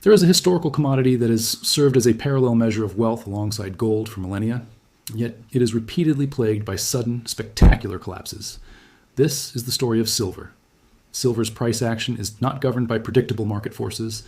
There is a historical commodity that has served as a parallel measure of wealth alongside gold for millennia, yet it is repeatedly plagued by sudden, spectacular collapses. This is the story of silver. Silver's price action is not governed by predictable market forces.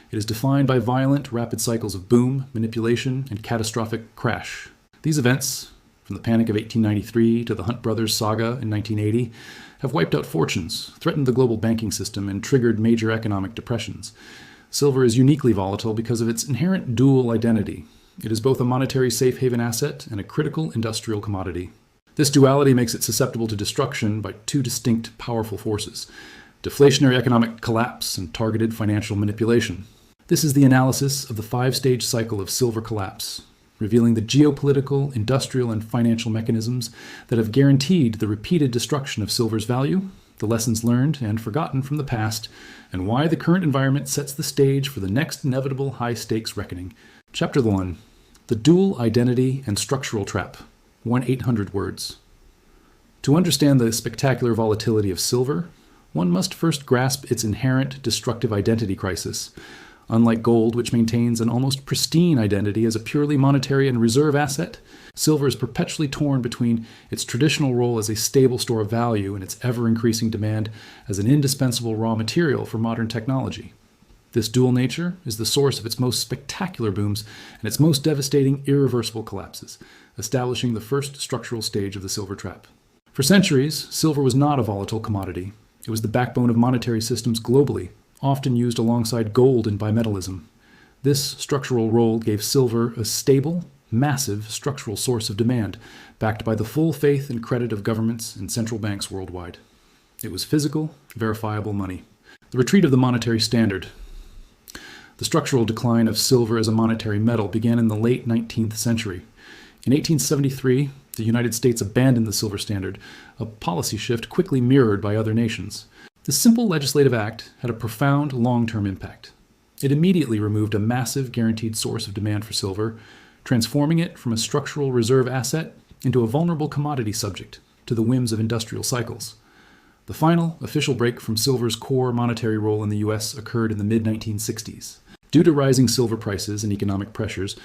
It is defined by violent, rapid cycles of boom, manipulation, and catastrophic crash. These events, from the Panic of 1893 to the Hunt brothers saga in 1980, have wiped out fortunes, threatened the global banking system, and triggered major economic depressions. Silver is uniquely volatile because of its inherent dual identity. It is both a monetary safe haven asset and a critical industrial commodity. This duality makes it susceptible to destruction by two distinct, powerful forces: deflationary economic collapse and targeted financial manipulation. This is the analysis of the five-stage cycle of silver collapse, revealing the geopolitical, industrial, and financial mechanisms that have guaranteed the repeated destruction of silver's value, the lessons learned and forgotten from the past, and why the current environment sets the stage for the next inevitable high-stakes reckoning. Chapter 1. The Dual Identity and Structural Trap. 1-800 words. To understand the spectacular volatility of silver, one must first grasp its inherent destructive identity crisis. Unlike gold, which maintains an almost pristine identity as a purely monetary and reserve asset, silver is perpetually torn between its traditional role as a stable store of value and its ever-increasing demand as an indispensable raw material for modern technology. This dual nature is the source of its most spectacular booms and its most devastating irreversible collapses, establishing the first structural stage of the silver trap. For centuries, silver was not a volatile commodity. It was the backbone of monetary systems globally, often used alongside gold in bimetallism. This structural role gave silver a stable, massive structural source of demand, backed by the full faith and credit of governments and central banks worldwide. It was physical, verifiable money. The retreat of the monetary standard. The structural decline of silver as a monetary metal began in the late 19th century. In 1873, the United States abandoned the silver standard, a policy shift quickly mirrored by other nations. This simple legislative act had a profound long-term impact. It immediately removed a massive guaranteed source of demand for silver, transforming it from a structural reserve asset into a vulnerable commodity subject to the whims of industrial cycles. The final official break from silver's core monetary role in the U.S. occurred in the mid-1960s. Due to rising silver prices and economic pressures,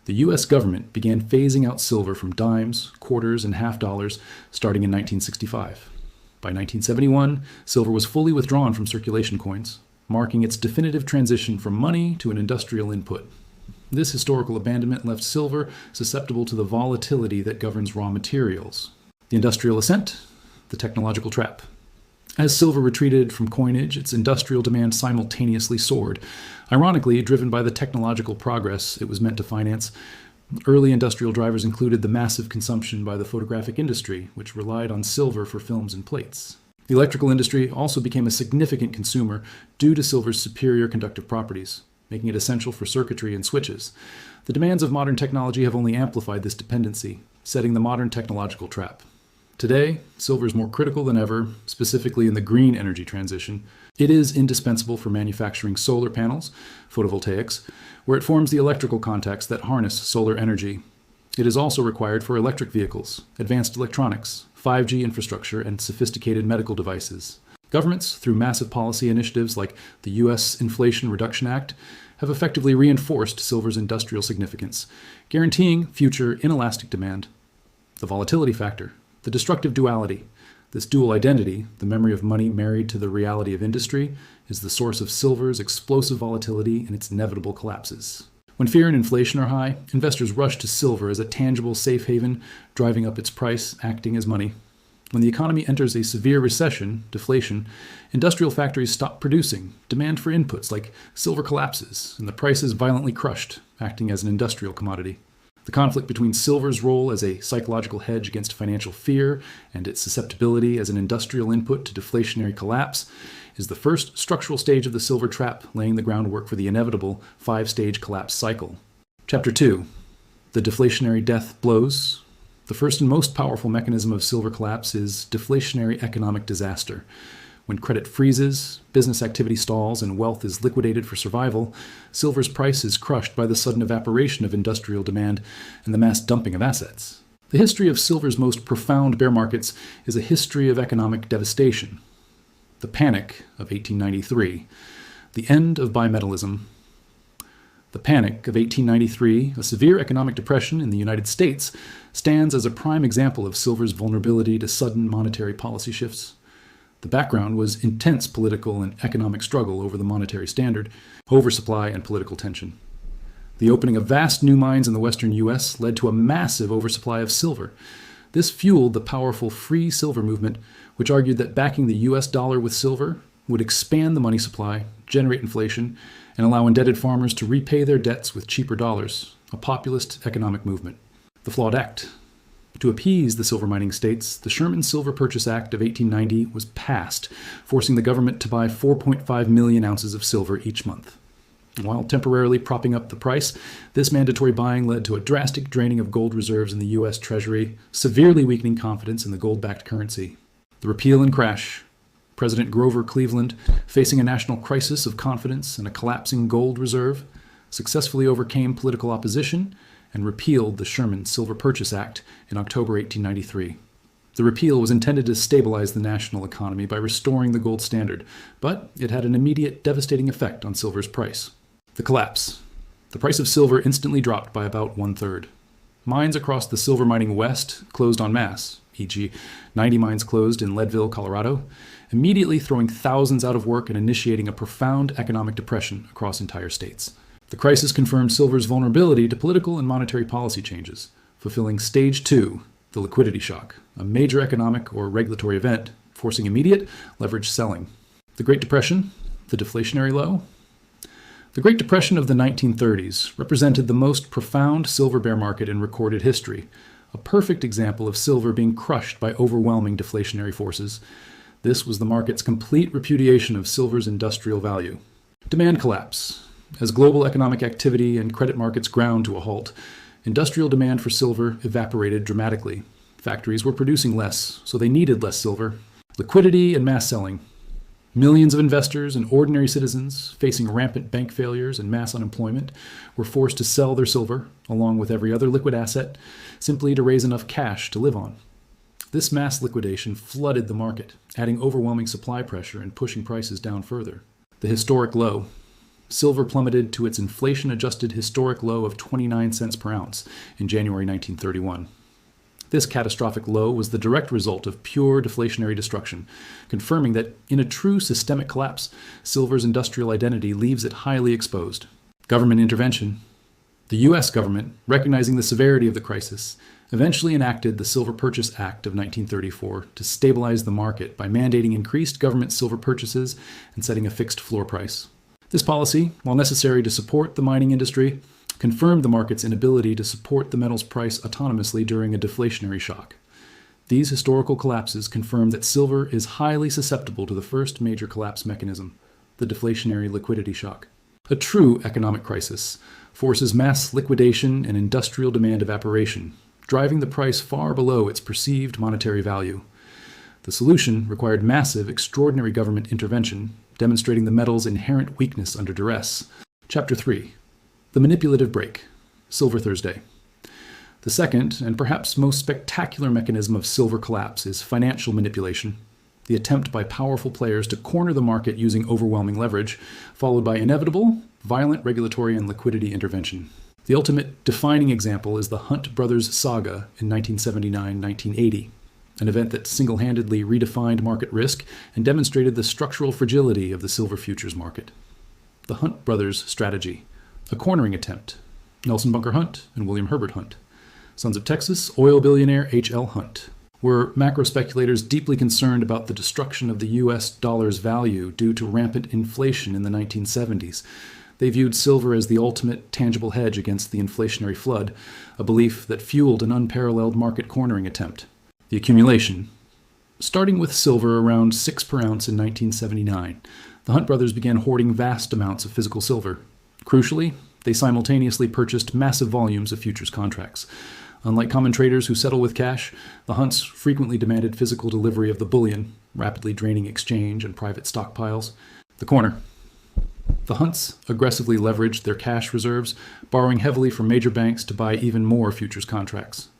the U.S. government began phasing out silver from dimes, quarters, and half dollars starting in 1965. By 1971, silver was fully withdrawn from circulation coins, marking its definitive transition from money to an industrial input. This historical abandonment left silver susceptible to the volatility that governs raw materials. The industrial ascent, the technological trap. As silver retreated from coinage, its industrial demand simultaneously soared, ironically driven by the technological progress it was meant to finance. Early industrial drivers included the massive consumption by the photographic industry, which relied on silver for films and plates. The electrical industry also became a significant consumer due to silver's superior conductive properties, making it essential for circuitry and switches. The demands of modern technology have only amplified this dependency, setting the modern technological trap. Today, silver is more critical than ever, specifically in the green energy transition. It is indispensable for manufacturing solar panels, photovoltaics, where it forms the electrical contacts that harness solar energy. It is also required for electric vehicles, advanced electronics, 5G infrastructure, and sophisticated medical devices. Governments, through massive policy initiatives like the U.S. Inflation Reduction Act, have effectively reinforced silver's industrial significance, guaranteeing future inelastic demand. The volatility factor. The destructive duality. This dual identity, the memory of money married to the reality of industry, is the source of silver's explosive volatility and its inevitable collapses. When fear and inflation are high, investors rush to silver as a tangible safe haven, driving up its price, acting as money. When the economy enters a severe recession, deflation, industrial factories stop producing, demand for inputs like silver collapses, and the price is violently crushed, acting as an industrial commodity. The conflict between silver's role as a psychological hedge against financial fear and its susceptibility as an industrial input to deflationary collapse is the first structural stage of the silver trap, laying the groundwork for the inevitable five-stage collapse cycle. Chapter 2. The Deflationary Death Blows. The first and most powerful mechanism of silver collapse is deflationary economic disaster. When credit freezes, business activity stalls, and wealth is liquidated for survival, silver's price is crushed by the sudden evaporation of industrial demand and the mass dumping of assets. The history of silver's most profound bear markets is a history of economic devastation. The Panic of 1893, the end of bimetallism, The Panic of 1893, a severe economic depression in the United States, stands as a prime example of silver's vulnerability to sudden monetary policy shifts. The background was intense political and economic struggle over the monetary standard, oversupply, and political tension. The opening of vast new mines in the western U.S. led to a massive oversupply of silver. This fueled the powerful free silver movement, which argued that backing the U.S. dollar with silver would expand the money supply, generate inflation, and allow indebted farmers to repay their debts with cheaper dollars, a populist economic movement. The Flaw Act. To appease the silver mining states, the Sherman Silver Purchase Act of 1890 was passed, forcing the government to buy 4.5 million ounces of silver each month. While temporarily propping up the price, this mandatory buying led to a drastic draining of gold reserves in the U.S. Treasury, severely weakening confidence in the gold-backed currency. The repeal and crash. President Grover Cleveland, facing a national crisis of confidence and a collapsing gold reserve, successfully overcame political opposition and repealed the Sherman Silver Purchase Act in October 1893. The repeal was intended to stabilize the national economy by restoring the gold standard, but it had an immediate devastating effect on silver's price. The collapse. The price of silver instantly dropped by about 1/3. Mines across the silver mining west closed en masse, e.g., 90 mines closed in Leadville, Colorado, immediately throwing thousands out of work and initiating a profound economic depression across entire states. The crisis confirmed silver's vulnerability to political and monetary policy changes, fulfilling Stage 2, the liquidity shock, a major economic or regulatory event forcing immediate leverage selling. The Great Depression, the deflationary low. The Great Depression of the 1930s represented the most profound silver bear market in recorded history, a perfect example of silver being crushed by overwhelming deflationary forces. This was the market's complete repudiation of silver's industrial value. Demand collapse. As global economic activity and credit markets ground to a halt, industrial demand for silver evaporated dramatically. Factories were producing less, so they needed less silver. Liquidity and mass selling. Millions of investors and ordinary citizens, facing rampant bank failures and mass unemployment, were forced to sell their silver, along with every other liquid asset, simply to raise enough cash to live on. This mass liquidation flooded the market, adding overwhelming supply pressure and pushing prices down further. The historic low. Silver plummeted to its inflation-adjusted historic low of 29 cents per ounce in January 1931. This catastrophic low was the direct result of pure deflationary destruction, confirming that in a true systemic collapse, silver's industrial identity leaves it highly exposed. Government intervention. The U.S. government, recognizing the severity of the crisis, eventually enacted the Silver Purchase Act of 1934 to stabilize the market by mandating increased government silver purchases and setting a fixed floor price. This policy, while necessary to support the mining industry, confirmed the market's inability to support the metal's price autonomously during a deflationary shock. These historical collapses confirm that silver is highly susceptible to the first major collapse mechanism, the deflationary liquidity shock. A true economic crisis forces mass liquidation and industrial demand evaporation, driving the price far below its perceived monetary value. The solution required massive, extraordinary government intervention, demonstrating the metal's inherent weakness under duress. Chapter 3. The Manipulative Break. Silver Thursday. The second, and perhaps most spectacular mechanism of silver collapse is financial manipulation, the attempt by powerful players to corner the market using overwhelming leverage, followed by inevitable, violent regulatory and liquidity intervention. The ultimate defining example is the Hunt brothers saga in 1979-1980, an event that single-handedly redefined market risk and demonstrated the structural fragility of the silver futures market. The Hunt brothers strategy. A cornering attempt. Nelson Bunker Hunt and William Herbert Hunt, sons of Texas oil billionaire H.L. Hunt, were macro speculators deeply concerned about the destruction of the U.S. dollar's value due to rampant inflation in the 1970s. They viewed silver as the ultimate tangible hedge against the inflationary flood, a belief that fueled an unparalleled market cornering attempt. The accumulation. Starting with silver around 6 per ounce in 1979, the Hunt brothers began hoarding vast amounts of physical silver. Crucially, they simultaneously purchased massive volumes of futures contracts. Unlike common traders who settle with cash, the Hunts frequently demanded physical delivery of the bullion, rapidly draining exchange and private stockpiles. The corner. The Hunts aggressively leveraged their cash reserves, borrowing heavily from major banks to buy even more futures contracts.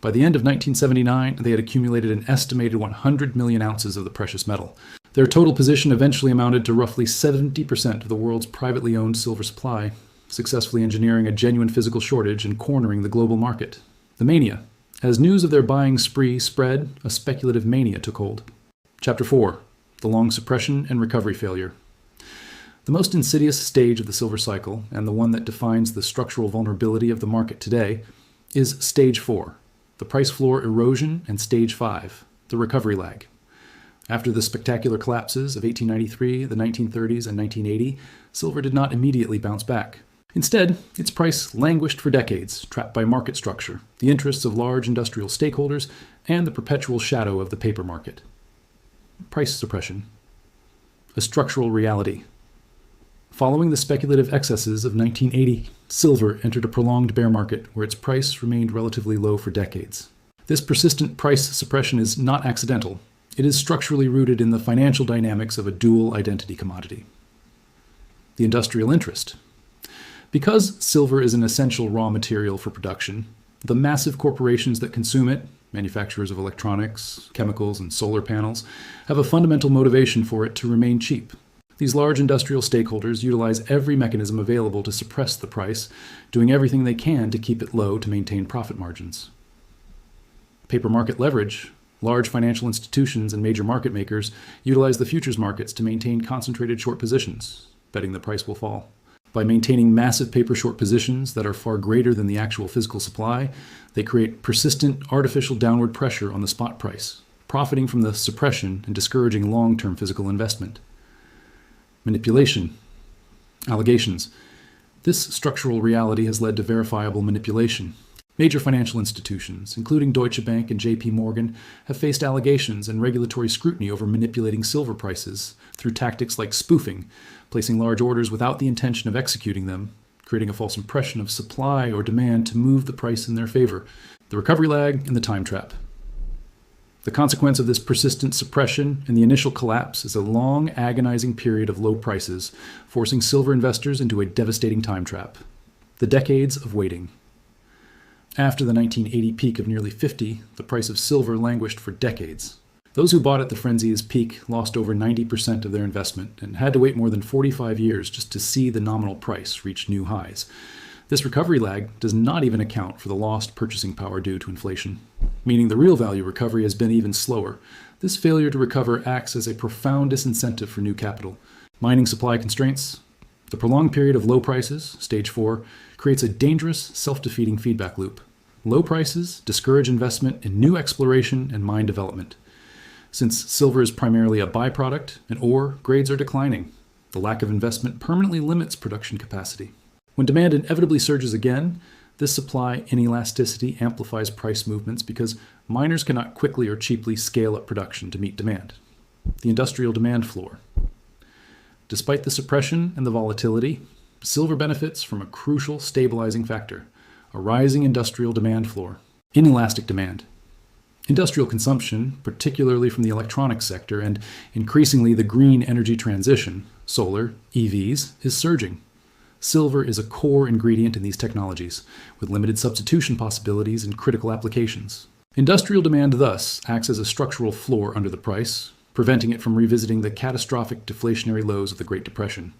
By the end of 1979, they had accumulated an estimated 100 million ounces of the precious metal. Their total position eventually amounted to roughly 70% of the world's privately owned silver supply. successfully engineering a genuine physical shortage and cornering the global market. The mania. As news of their buying spree spread, a speculative mania took hold. Chapter 4. The Long Suppression and Recovery Failure. The most insidious stage of the silver cycle, and the one that defines the structural vulnerability of the market today, is Stage 4, the price floor erosion, and Stage 5, the recovery lag. After the spectacular collapses of 1893, the 1930s, and 1980, silver did not immediately bounce back. Instead, its price languished for decades, trapped by market structure, the interests of large industrial stakeholders, and the perpetual shadow of the paper market. Price suppression. A structural reality. Following the speculative excesses of 1980, silver entered a prolonged bear market where its price remained relatively low for decades. This persistent price suppression is not accidental. It is structurally rooted in the financial dynamics of a dual identity commodity. The industrial interest. Because silver is an essential raw material for production, the massive corporations that consume it, manufacturers of electronics, chemicals, and solar panels, have a fundamental motivation for it to remain cheap. These large industrial stakeholders utilize every mechanism available to suppress the price, doing everything they can to keep it low to maintain profit margins. Paper market leverage. Large financial institutions and major market makers utilize the futures markets to maintain concentrated short positions, betting the price will fall. By maintaining massive paper short positions that are far greater than the actual physical supply, they create persistent artificial downward pressure on the spot price, profiting from the suppression and discouraging long-term physical investment. Manipulation. Allegations. This structural reality has led to verifiable manipulation. Major financial institutions, including Deutsche Bank and JP Morgan, have faced allegations and regulatory scrutiny over manipulating silver prices through tactics like spoofing, placing large orders without the intention of executing them, creating a false impression of supply or demand to move the price in their favor. The recovery lag and the time trap. The consequence of this persistent suppression and the initial collapse is a long, agonizing period of low prices, forcing silver investors into a devastating time trap. The decades of waiting. After the 1980 peak of nearly 50, the price of silver languished for decades. Those who bought at the frenzy's peak lost over 90% of their investment and had to wait more than 45 years just to see the nominal price reach new highs. This recovery lag does not even account for the lost purchasing power due to inflation, meaning the real value recovery has been even slower. This failure to recover acts as a profound disincentive for new capital. Mining supply constraints. The prolonged period of low prices, Stage 4, creates a dangerous, self-defeating feedback loop. Low prices discourage investment in new exploration and mine development. Since silver is primarily a byproduct and ore, grades are declining. The lack of investment permanently limits production capacity. When demand inevitably surges again, this supply inelasticity amplifies price movements because miners cannot quickly or cheaply scale up production to meet demand. The industrial demand floor. Despite the suppression and the volatility, silver benefits from a crucial stabilizing factor, a rising industrial demand floor. Inelastic demand. Industrial consumption, particularly from the electronics sector and increasingly the green energy transition, solar, EVs, is surging. Silver is a core ingredient in these technologies, with limited substitution possibilities in critical applications. Industrial demand thus acts as a structural floor under the price, preventing it from revisiting the catastrophic deflationary lows of the Great Depression.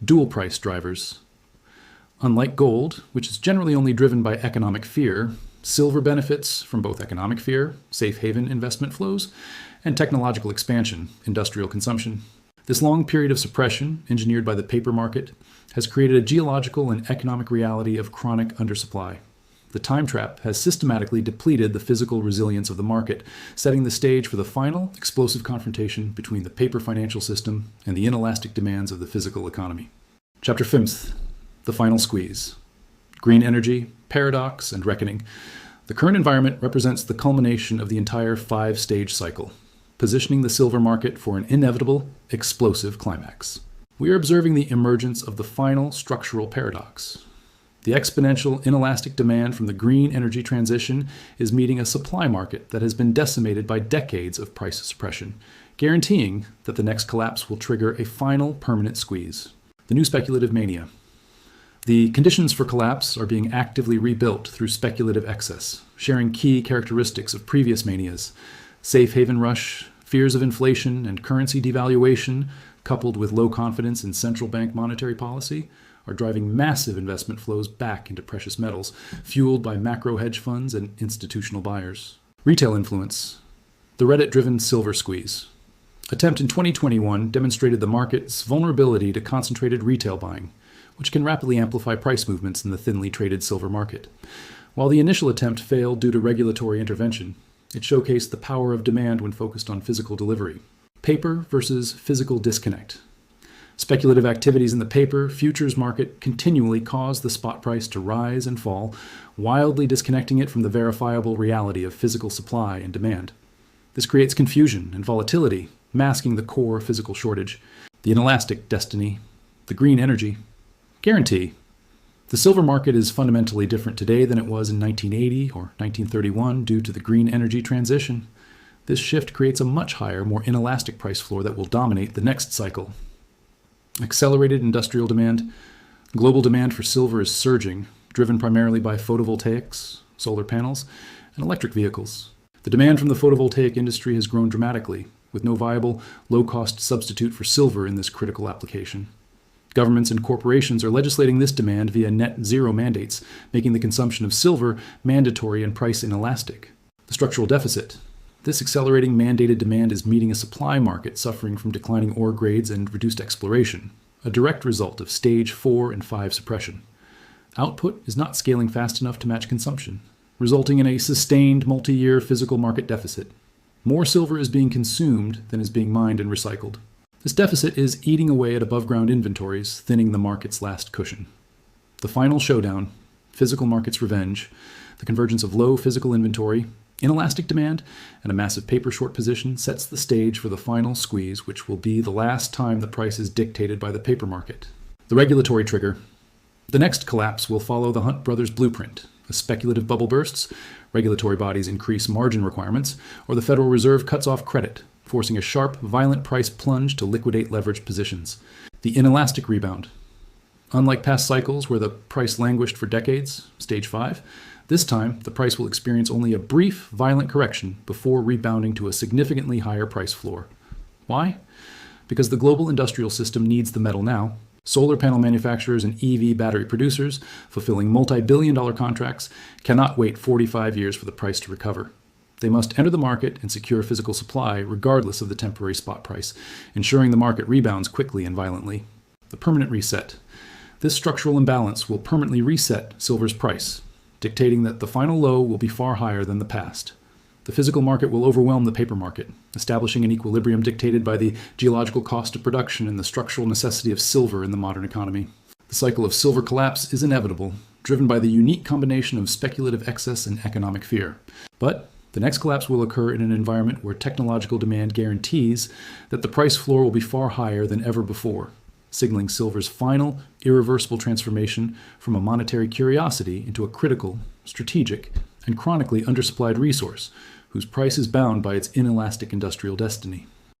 Dual price drivers. Unlike gold, which is generally only driven by economic fear, silver benefits from both economic fear, safe haven investment flows, and technological expansion, industrial consumption. This long period of suppression, engineered by the paper market, has created a geological and economic reality of chronic undersupply. The time trap has systematically depleted the physical resilience of the market, setting the stage for the final, explosive confrontation between the paper financial system and the inelastic demands of the physical economy. Chapter 5. The final squeeze. Green energy, paradox, and reckoning. The current environment represents the culmination of the entire 5-stage cycle, positioning the silver market for an inevitable, explosive climax. We are observing the emergence of the final structural paradox. The exponential inelastic demand from the green energy transition is meeting a supply market that has been decimated by decades of price suppression, guaranteeing that the next collapse will trigger a final permanent squeeze. The new speculative mania. The conditions for collapse are being actively rebuilt through speculative excess, sharing key characteristics of previous manias. Safe haven rush, fears of inflation, and currency devaluation, coupled with low confidence in central bank monetary policy, are driving massive investment flows back into precious metals, fueled by macro hedge funds and institutional buyers. Retail influence. The Reddit-driven silver squeeze. Attempt in 2021 demonstrated the market's vulnerability to concentrated retail buying, which can rapidly amplify price movements in the thinly traded silver market. While the initial attempt failed due to regulatory intervention, it showcased the power of demand when focused on physical delivery. Paper versus physical disconnect. Speculative activities in the paper futures market continually cause the spot price to rise and fall, wildly disconnecting it from the verifiable reality of physical supply and demand. This creates confusion and volatility, masking the core physical shortage, the inelastic destiny, the green energy guarantee. The silver market is fundamentally different today than it was in 1980 or 1931 due to the green energy transition. This shift creates a much higher, more inelastic price floor that will dominate the next cycle. Accelerated industrial demand. Global demand for silver is surging, driven primarily by photovoltaics, solar panels, and electric vehicles. The demand from the photovoltaic industry has grown dramatically, with no viable, low-cost substitute for silver in this critical application. Governments and corporations are legislating this demand via net zero mandates, making the consumption of silver mandatory and price inelastic. The structural deficit. This accelerating mandated demand is meeting a supply market suffering from declining ore grades and reduced exploration, a direct result of stage 4 and 5 suppression. Output is not scaling fast enough to match consumption, resulting in a sustained multi-year physical market deficit. More silver is being consumed than is being mined and recycled. This deficit is eating away at above-ground inventories, thinning the market's last cushion. The final showdown, physical market's revenge, the convergence of low physical inventory, inelastic demand, and a massive paper short position sets the stage for the final squeeze, which will be the last time the price is dictated by the paper market. The regulatory trigger. The next collapse will follow the Hunt brothers blueprint. As speculative bubble bursts, regulatory bodies increase margin requirements, or the Federal Reserve cuts off credit, forcing a sharp, violent price plunge to liquidate leveraged positions. The inelastic rebound. Unlike past cycles where the price languished for decades, stage 5, this time the price will experience only a brief, violent correction before rebounding to a significantly higher price floor. Why? Because the global industrial system needs the metal now. Solar panel manufacturers and EV battery producers, fulfilling multi-billion-dollar contracts, cannot wait 45 years for the price to recover. They must enter the market and secure physical supply regardless of the temporary spot price, ensuring the market rebounds quickly and violently. The permanent reset. This structural imbalance will permanently reset silver's price, dictating that the final low will be far higher than the past. The physical market will overwhelm the paper market, establishing an equilibrium dictated by the geological cost of production and the structural necessity of silver in the modern economy. The cycle of silver collapse is inevitable, driven by the unique combination of speculative excess and economic fear. But the next collapse will occur in an environment where technological demand guarantees that the price floor will be far higher than ever before, signaling silver's final, irreversible transformation from a monetary curiosity into a critical, strategic, and chronically undersupplied resource, whose price is bound by its inelastic industrial destiny.